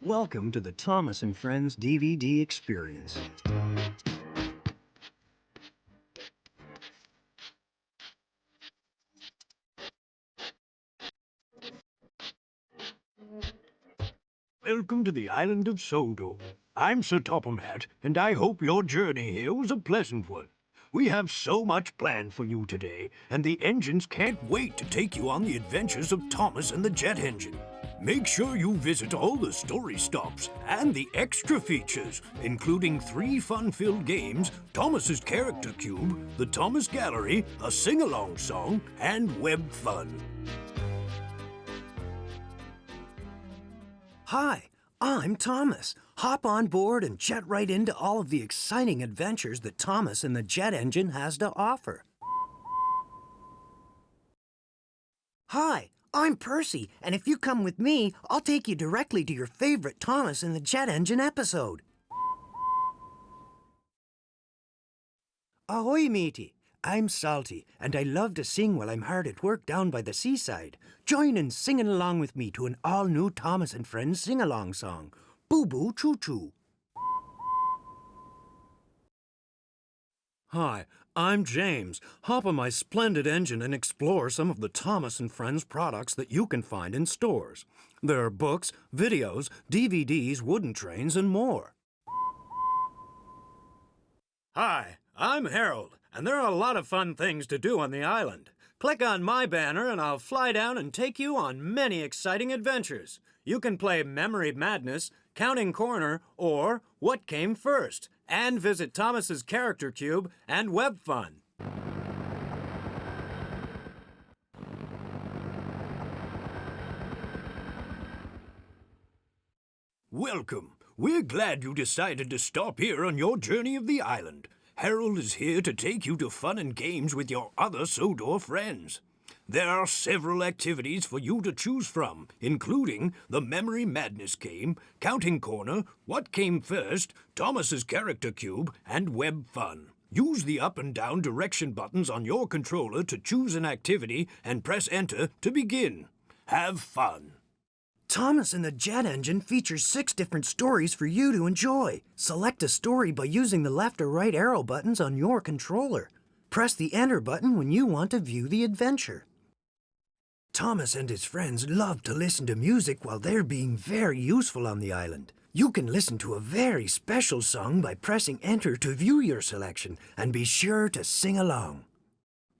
Welcome to the Thomas and Friends DVD experience. Welcome to the island of Sodor. I'm Sir Topham Hatt, and I hope your journey here was a pleasant one. We have so much planned for you today, and the engines can't wait to take you on the adventures of Thomas and the jet engine. Make sure you visit all the story stops and the extra features, including 3 fun-filled games, Thomas's Character Cube, the Thomas Gallery, a sing-along song, and web fun. Hi, I'm Thomas. Hop on board and jet right into all of the exciting adventures that Thomas and the jet engine has to offer. Hi, I'm Percy, and if you come with me, I'll take you directly to your favorite Thomas and the jet engine episode. Ahoy, matey. I'm Salty, and I love to sing while I'm hard at work down by the seaside. Join in singing along with me to an all-new Thomas and Friends sing-along song, Boo Boo Choo Choo. Hi, I'm James. Hop on my splendid engine and explore some of the Thomas and Friends products that you can find in stores. There are books, videos, DVDs, wooden trains, and more. Hi, I'm Harold, and there are a lot of fun things to do on the island. Click on my banner and I'll fly down and take you on many exciting adventures. You can play Memory Madness, Counting Corner, or What Came First, and visit Thomas's Character Cube and Web Fun. Welcome. We're glad you decided to stop here on your journey of the island. Harold is here to take you to fun and games with your other Sodor friends. There are several activities for you to choose from, including the Memory Madness game, Counting Corner, What Came First, Thomas's Character Cube, and Web Fun. Use the up and down direction buttons on your controller to choose an activity and press Enter to begin. Have fun! Thomas and the Jet Engine features 6 different stories for you to enjoy. Select a story by using the left or right arrow buttons on your controller. Press the Enter button when you want to view the adventure. Thomas and his friends love to listen to music while they're being very useful on the island. You can listen to a very special song by pressing Enter to view your selection, and be sure to sing along.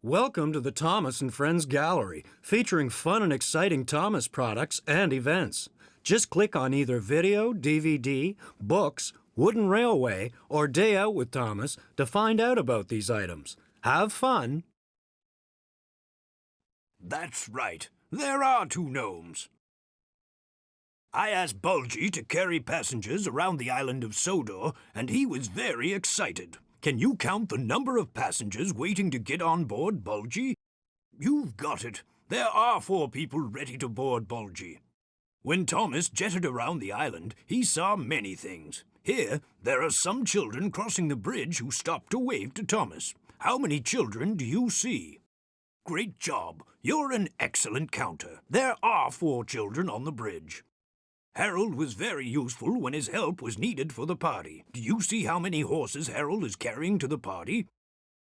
Welcome to the Thomas and Friends Gallery, featuring fun and exciting Thomas products and events. Just click on either video, DVD, books, wooden railway, or Day Out with Thomas to find out about these items. Have fun! That's right. There are 2 gnomes. I asked Bulgy to carry passengers around the island of Sodor, and he was very excited. Can you count the number of passengers waiting to get on board, Bulgy? You've got it. There are 4 people ready to board, Bulgy. When Thomas jetted around the island, he saw many things. Here, there are some children crossing the bridge who stopped to wave to Thomas. How many children do you see? Great job. You're an excellent counter. There are 4 children on the bridge. Harold was very useful when his help was needed for the party. Do you see how many horses Harold is carrying to the party?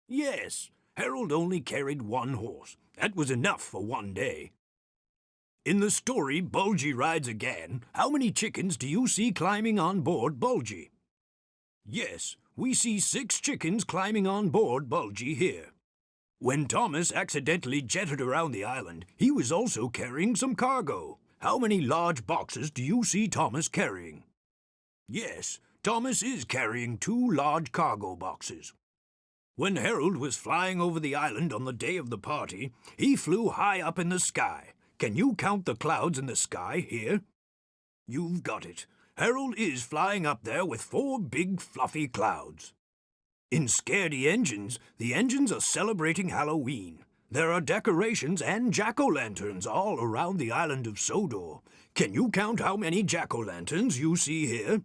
Yes, Harold only carried 1 horse. That was enough for 1 day. In the story Bulgy Rides Again, how many chickens do you see climbing on board Bulgy? Yes, we see 6 chickens climbing on board Bulgy here. When Thomas accidentally jetted around the island, he was also carrying some cargo. How many large boxes do you see Thomas carrying? Yes, Thomas is carrying 2 large cargo boxes. When Harold was flying over the island on the day of the party, he flew high up in the sky. Can you count the clouds in the sky here? You've got it. Harold is flying up there with 4 big fluffy clouds. In Scaredy Engines, the engines are celebrating Halloween. There are decorations and jack-o'-lanterns all around the island of Sodor. Can you count how many jack-o'-lanterns you see here?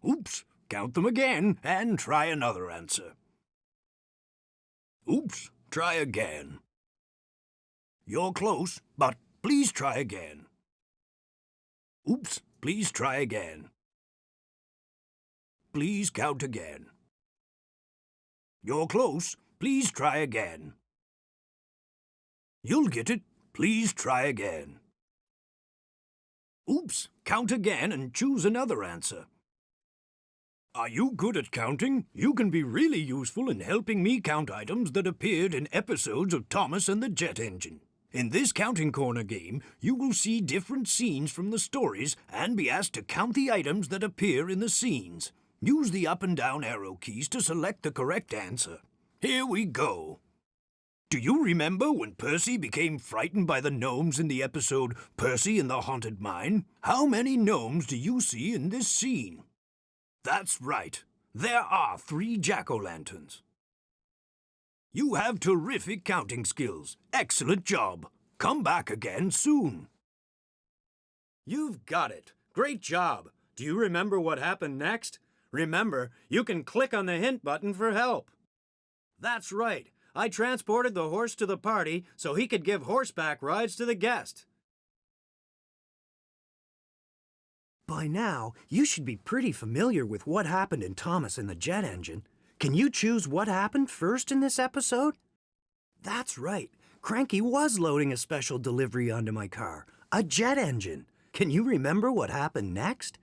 Oops, count them again and try another answer. Oops, try again. You're close, but please try again. Oops, please try again. Please count again. You're close, please try again. You'll get it, please try again. Oops, count again and choose another answer. Are you good at counting? You can be really useful in helping me count items that appeared in episodes of Thomas and the Jet Engine. In this Counting Corner game, you will see different scenes from the stories and be asked to count the items that appear in the scenes. Use the up and down arrow keys to select the correct answer. Here we go. Do you remember when Percy became frightened by the gnomes in the episode Percy in the Haunted Mine? How many gnomes do you see in this scene? That's right. There are 3 jack-o'-lanterns. You have terrific counting skills. Excellent job. Come back again soon. You've got it. Great job. Do you remember what happened next? Remember, you can click on the hint button for help. That's right. I transported the horse to the party so he could give horseback rides to the guest. By now, you should be pretty familiar with what happened in Thomas and the Jet Engine. Can you choose what happened first in this episode? That's right. Cranky was loading a special delivery onto my car, a jet engine. Can you remember what happened next?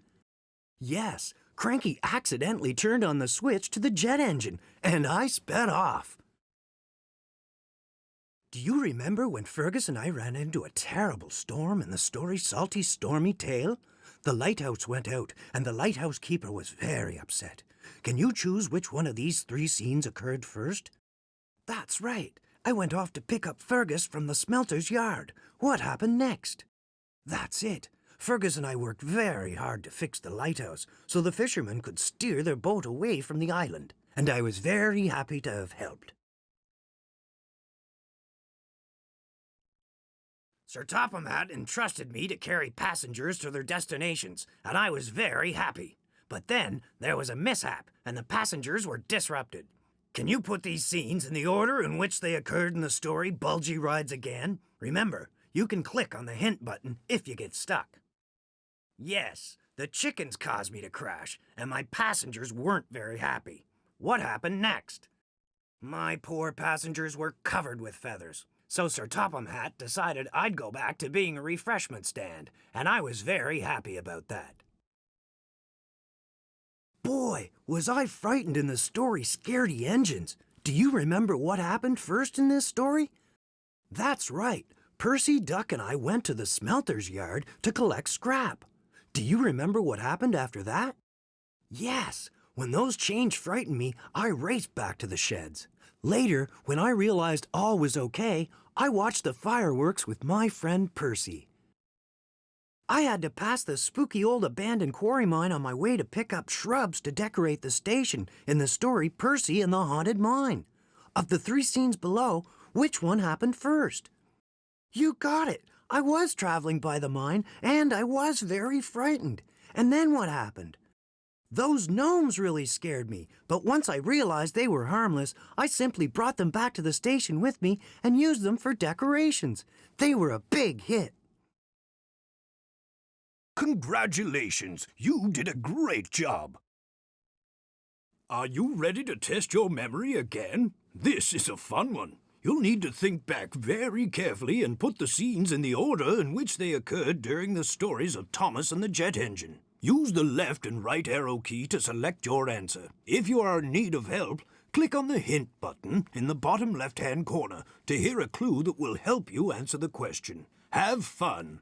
Yes, Cranky accidentally turned on the switch to the jet engine, and I sped off. Do you remember when Fergus and I ran into a terrible storm in the story Salty Stormy Tale? The lighthouse went out, and the lighthouse keeper was very upset. Can you choose which one of these 3 scenes occurred first? That's right. I went off to pick up Fergus from the smelter's yard. What happened next? That's it. Fergus and I worked very hard to fix the lighthouse so the fishermen could steer their boat away from the island, and I was very happy to have helped. Sir Topham Hatt entrusted me to carry passengers to their destinations, and I was very happy. But then there was a mishap, and the passengers were disrupted. Can you put these scenes in the order in which they occurred in the story Bulgy Rides Again? Remember, you can click on the hint button if you get stuck. Yes, the chickens caused me to crash, and my passengers weren't very happy. What happened next? My poor passengers were covered with feathers. So Sir Topham Hatt decided I'd go back to being a refreshment stand, and I was very happy about that. Boy, was I frightened in the story Scaredy Engines. Do you remember what happened first in this story? That's right. Percy, Duck, and I went to the smelter's yard to collect scrap. Do you remember what happened after that? Yes. When those chains frightened me, I raced back to the sheds. Later, when I realized all was okay, I watched the fireworks with my friend Percy. I had to pass the spooky old abandoned quarry mine on my way to pick up shrubs to decorate the station in the story Percy and the Haunted Mine. Of the 3 scenes below, which one happened first? You got it. I was traveling by the mine, and I was very frightened. And then what happened? Those gnomes really scared me, but once I realized they were harmless, I simply brought them back to the station with me and used them for decorations. They were a big hit. Congratulations! You did a great job! Are you ready to test your memory again? This is a fun one. You'll need to think back very carefully and put the scenes in the order in which they occurred during the stories of Thomas and the Jet Engine. Use the left and right arrow key to select your answer. If you are in need of help, click on the hint button in the bottom left-hand corner to hear a clue that will help you answer the question. Have fun!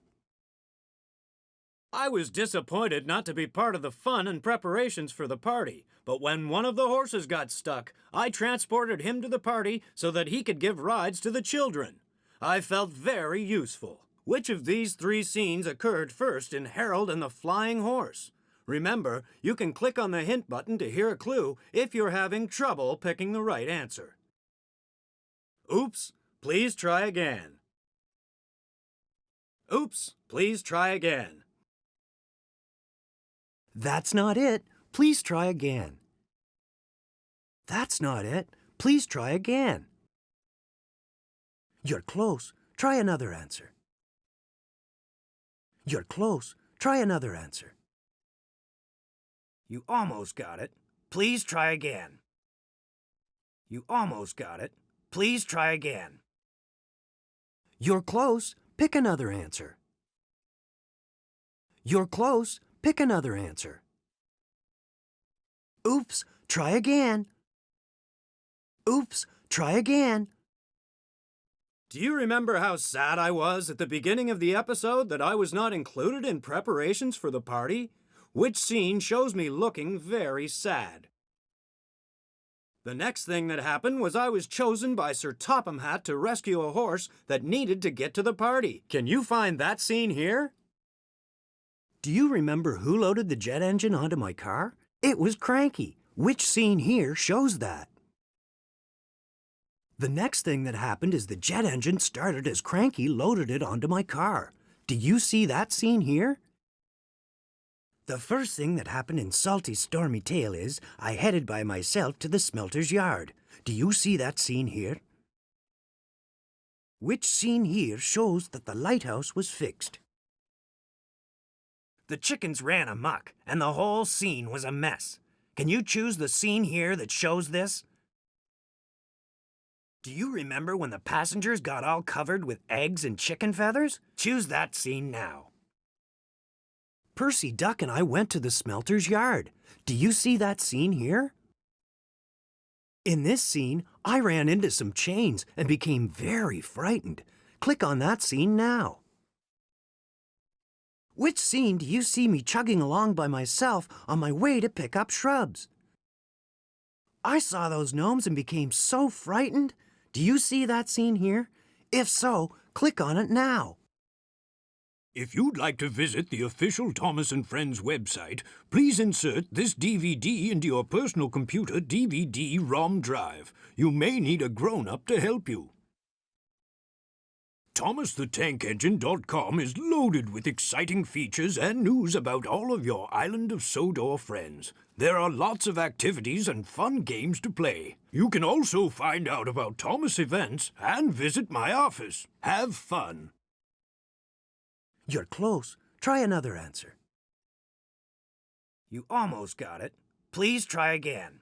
I was disappointed not to be part of the fun and preparations for the party, but when one of the horses got stuck, I transported him to the party so that he could give rides to the children. I felt very useful. Which of these 3 scenes occurred first in Harold and the Flying Horse? Remember, you can click on the hint button to hear a clue if you're having trouble picking the right answer. Oops, please try again. Oops, please try again. That's not it. Please try again. That's not it. Please try again. You're close. Try another answer. You're close. Try another answer. You almost got it. Please try again. You almost got it. Please try again. You're close. Pick another answer. You're close. Pick another answer. Oops, try again. Oops, try again. Do you remember how sad I was at the beginning of the episode that I was not included in preparations for the party? Which scene shows me looking very sad. The next thing that happened was I was chosen by Sir Topham Hatt to rescue a horse that needed to get to the party. Can you find that scene here? Do you remember who loaded the jet engine onto my car? It was Cranky. Which scene here shows that? The next thing that happened is the jet engine started as Cranky loaded it onto my car. Do you see that scene here? The first thing that happened in Salty's stormy tale is I headed by myself to the smelter's yard. Do you see that scene here? Which scene here shows that the lighthouse was fixed? The chickens ran amok, and the whole scene was a mess. Can you choose the scene here that shows this? Do you remember when the passengers got all covered with eggs and chicken feathers? Choose that scene now. Percy Duck and I went to the smelter's yard. Do you see that scene here? In this scene, I ran into some chains and became very frightened. Click on that scene now. Which scene do you see me chugging along by myself on my way to pick up shrubs? I saw those gnomes and became so frightened. Do you see that scene here? If so, click on it now. If you'd like to visit the official Thomas & Friends website, please insert this DVD into your personal computer DVD-ROM drive. You may need a grown-up to help you. ThomasTheTankEngine.com is loaded with exciting features and news about all of your Island of Sodor friends. There are lots of activities and fun games to play. You can also find out about Thomas events and visit my office. Have fun. You're close. Try another answer. You almost got it. Please try again.